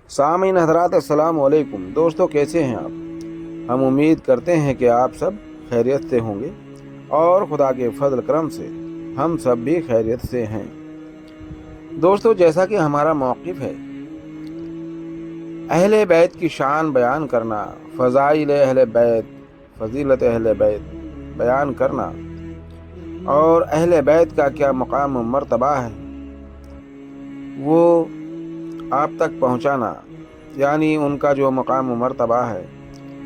सामीन हज़रात अस्सलाम वालेकुम। दोस्तों, कैसे हैं आप? हम उम्मीद करते हैं कि आप सब खैरियत से होंगे और खुदा के फजल करम से हम सब भी खैरियत से हैं। दोस्तों, जैसा कि हमारा मौक़िफ़ है, अहले बैत की शान बयान करना, फ़ज़ाइल अहले बैत, फ़ज़ीलत अहले बैत बयान करना और अहले बैत का क्या मकाम मर्तबा है वो आप तक पहुंचाना, यानी उनका जो मकाम मर्तबा है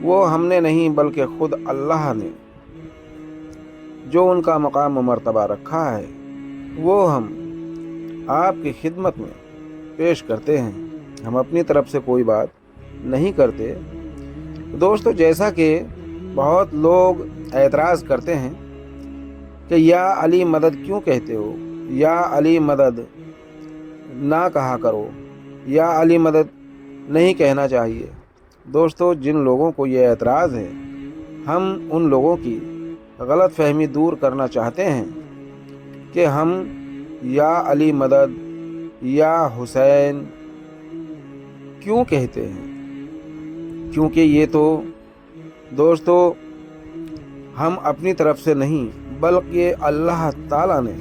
वो हमने नहीं बल्कि ख़ुद अल्लाह ने जो उनका मकाम मर्तबा रखा है वो हम आपकी खिदमत में पेश करते हैं। हम अपनी तरफ से कोई बात नहीं करते। दोस्तों, जैसा कि बहुत लोग एतराज़ करते हैं कि या अली मदद क्यों कहते हो, या अली मदद ना कहा करो, या अली मदद नहीं कहना चाहिए। दोस्तों, जिन लोगों को ये एतराज़ है, हम उन लोगों की गलत फहमी दूर करना चाहते हैं कि हम या अली मदद या हुसैन क्यों कहते हैं, क्योंकि ये तो दोस्तों हम अपनी तरफ से नहीं बल्कि अल्लाह ताला ने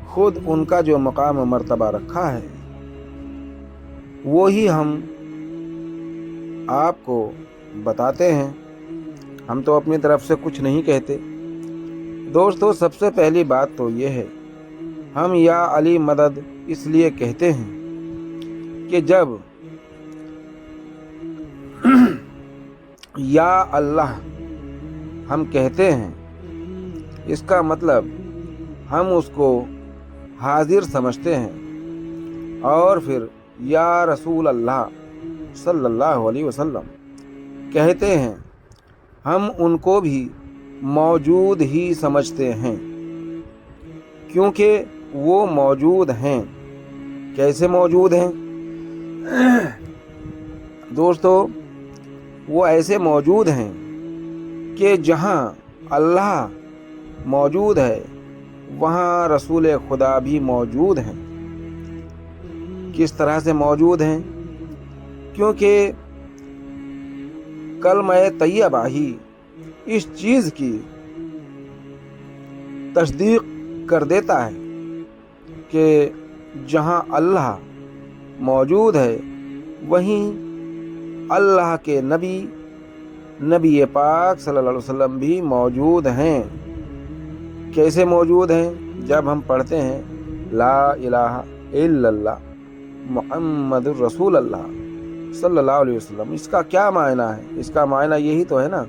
खुद उनका जो मकाम मर्तबा रखा है वो ही हम आपको बताते हैं। हम तो अपनी तरफ से कुछ नहीं कहते। दोस्तों, सबसे पहली बात तो ये है, हम या अली मदद इसलिए कहते हैं कि जब या अल्लाह हम कहते हैं, इसका मतलब हम उसको हाजिर समझते हैं और फिर या रसूल अल्लाह सल्लल्लाहु अलैहि वसल्लम कहते हैं, हम उनको भी मौजूद ही समझते हैं, क्योंकि वो मौजूद हैं। कैसे मौजूद हैं? दोस्तों, वो ऐसे मौजूद हैं कि जहाँ अल्लाह मौजूद है वहाँ रसूल खुदा भी मौजूद हैं। किस तरह से मौजूद हैं? क्योंकि कलमा तैयबा ही इस चीज़ की तस्दीक कर देता है कि जहाँ अल्लाह मौजूद है वहीं अल्लाह के नबी पाक सल्लल्लाहु अलैहि वसल्लम भी मौजूद हैं। कैसे मौजूद हैं? जब हम पढ़ते हैं ला इलाहा इल्लल्लाह मुहम्मदुर रसूलुल्लाह सल्लल्लाहु अलैहि वसल्लम, इसका क्या मायना है? इसका मायना यही तो है ना,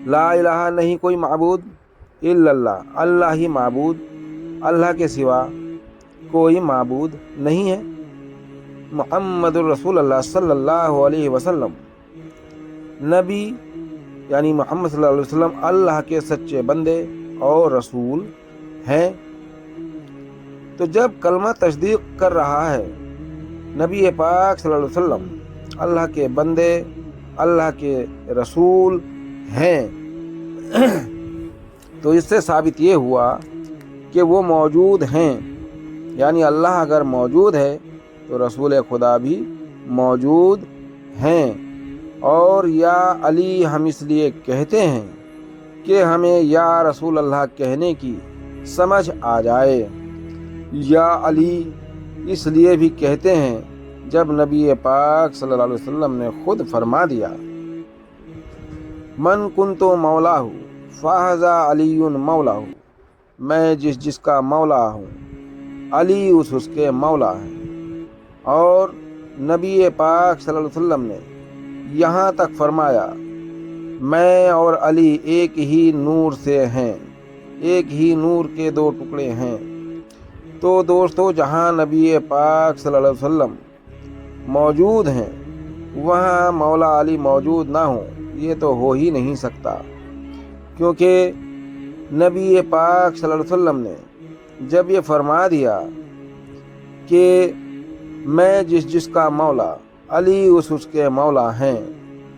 ला इलाहा नहीं कोई माबूद, इल्लल्लाह अल्लाह ही माबूद, अल्लाह के सिवा कोई माबूद नहीं है। मुहम्मदुर रसूलुल्लाह सल्लल्लाहु अलैहि वसल्लम नबी यानी मोहम्मद सल्लल्लाहु अलैहि वसल्लम अल्लाह के सच्चे बंदे और रसूल हैं। तो जब कलमा तस्दीक कर रहा है नबी पाक सल्लल्लाहु अलैहि वसल्लम अल्लाह के बंदे, अल्लाह के रसूल हैं, तो इससे साबित ये हुआ कि वो मौजूद हैं। यानी अल्लाह अगर मौजूद है तो रसूल खुदा भी मौजूद हैं। और या अली हम इसलिए कहते हैं कि हमें या रसूल अल्लाह कहने की समझ आ जाए। या अली इसलिए भी कहते हैं जब नबी पाक सल्लल्लाहु अलैहि वसल्लम ने खुद फरमा दिया, मन कुंतो मौलाहू फ़ाहज़ा अलीयुन मौलाहू, मैं जिसका मौला हूँ अली उसके मौला हैं। और नबी पाक सल्लल्लाहु अलैहि वसल्लम ने यहाँ तक फरमाया, मैं और अली एक ही नूर से हैं, एक ही नूर के दो टुकड़े हैं। तो दोस्तों, जहाँ नबी पाक सल्लल्लाहु अलैहि वसल्लम मौजूद हैं वहाँ मौला अली मौजूद ना हो, ये तो हो ही नहीं सकता। क्योंकि नबी पाक सल्लल्लाहु अलैहि वसल्लम ने जब ये फरमा दिया कि मैं जिसका मौला अली उसके मौला हैं,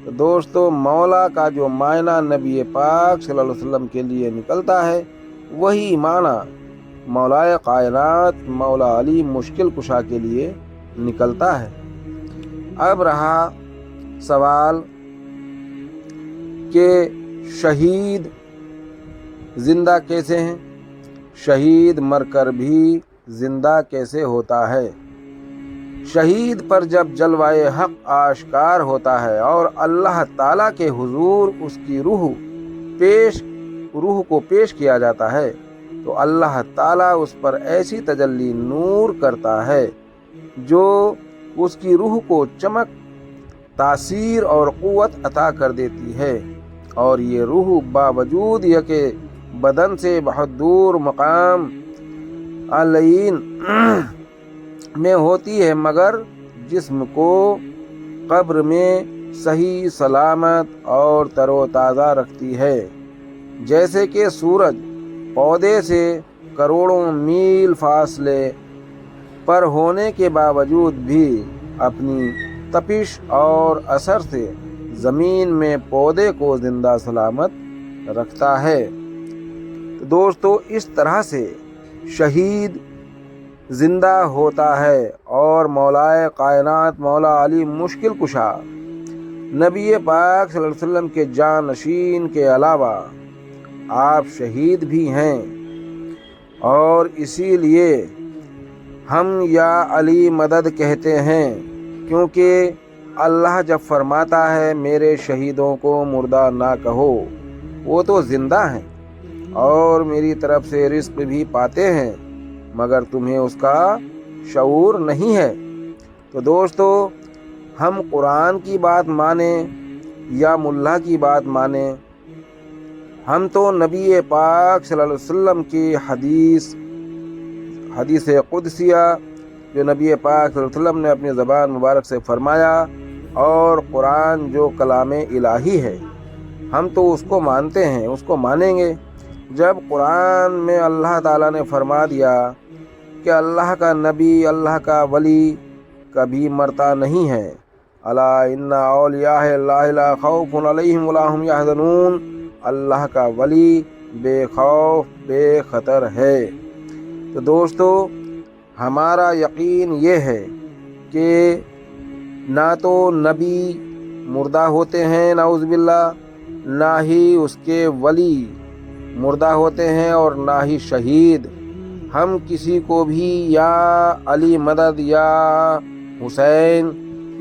तो दोस्तों मौला का जो मायना नबी पाक सल्लल्लाहु अलैहि वसल्लम के लिए निकलता है वही माना मौलाए कायनात मौला अली मुश्किल कुशा के लिए निकलता है। اب رہا سوال کہ شہید زندہ کیسے ہیں؟ شہید مر کر بھی زندہ کیسے ہوتا ہے؟ شہید پر جب جلوہ حق آشکار ہوتا ہے اور اللہ تعالیٰ کے حضور اس کی روح کو پیش کیا جاتا ہے تو اللہ تعالیٰ اس پر ایسی تجلی نور کرتا ہے جو اس کی روح کو چمک، تاثیر اور قوت عطا کر دیتی ہے، اور یہ روح باوجود یہ کہ بدن سے بہت دور مقام علین میں ہوتی ہے مگر جسم کو قبر میں صحیح سلامت اور تر و تازہ رکھتی ہے، جیسے کہ سورج پودے سے کروڑوں میل فاصلے پر ہونے کے باوجود بھی اپنی تپش اور اثر سے زمین میں پودے کو زندہ سلامت رکھتا ہے۔ تو دوستو، اس طرح سے شہید زندہ ہوتا ہے اور مولائے کائنات مولا علی مشکل کشا نبی پاک صلی اللہ علیہ وسلم کے جانشین کے علاوہ آپ شہید بھی ہیں، اور اسی لیے ہم یا علی مدد کہتے ہیں، کیونکہ اللہ جب فرماتا ہے میرے شہیدوں کو مردہ نہ کہو، وہ تو زندہ ہیں اور میری طرف سے رزق بھی پاتے ہیں، مگر تمہیں اس کا شعور نہیں ہے۔ تو دوستو، ہم قرآن کی بات مانیں یا ملا کی بات مانیں، ہم تو نبی پاک صلی اللہ علیہ وسلم کی حدیث قدسیہ جو نبی پاک صلی اللہ علیہ وسلم نے اپنی زبان مبارک سے فرمایا، اور قرآن جو کلام الہی ہے، ہم تو اس کو مانتے ہیں، اس کو مانیں گے۔ جب قرآن میں اللہ تعالیٰ نے فرما دیا کہ اللہ کا نبی، اللہ کا ولی کبھی مرتا نہیں ہے، الا ان اولیاء اللہ لا خوف علیہم ولا هم یحزنون، اللہ کا ولی بے خوف بے خطر ہے۔ تو دوستو، ہمارا یقین یہ ہے کہ نہ تو نبی مردہ ہوتے ہیں نعوذ باللہ، نہ ہی اس کے ولی مردہ ہوتے ہیں، اور نہ ہی شہید۔ ہم کسی کو بھی یا علی مدد یا حسین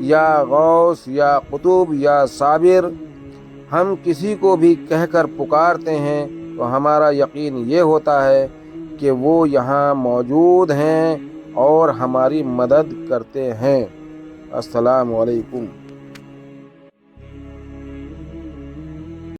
یا غوث یا قطب یا صابر، ہم کسی کو بھی کہہ کر پکارتے ہیں تو ہمارا یقین یہ ہوتا ہے کہ وہ یہاں موجود ہیں اور ہماری مدد کرتے ہیں۔ السلام علیکم۔